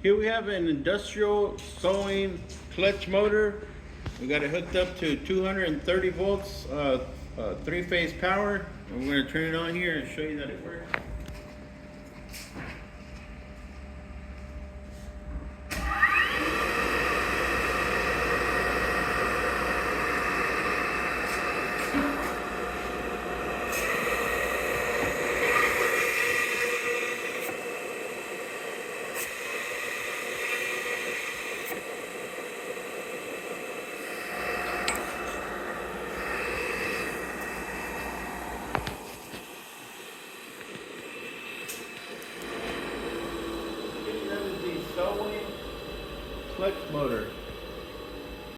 Here we have an industrial sewing clutch motor. We got it hooked up to 230 volts, three-phase power. And we're gonna turn it on here and show you that it works. That is the sewing clutch motor.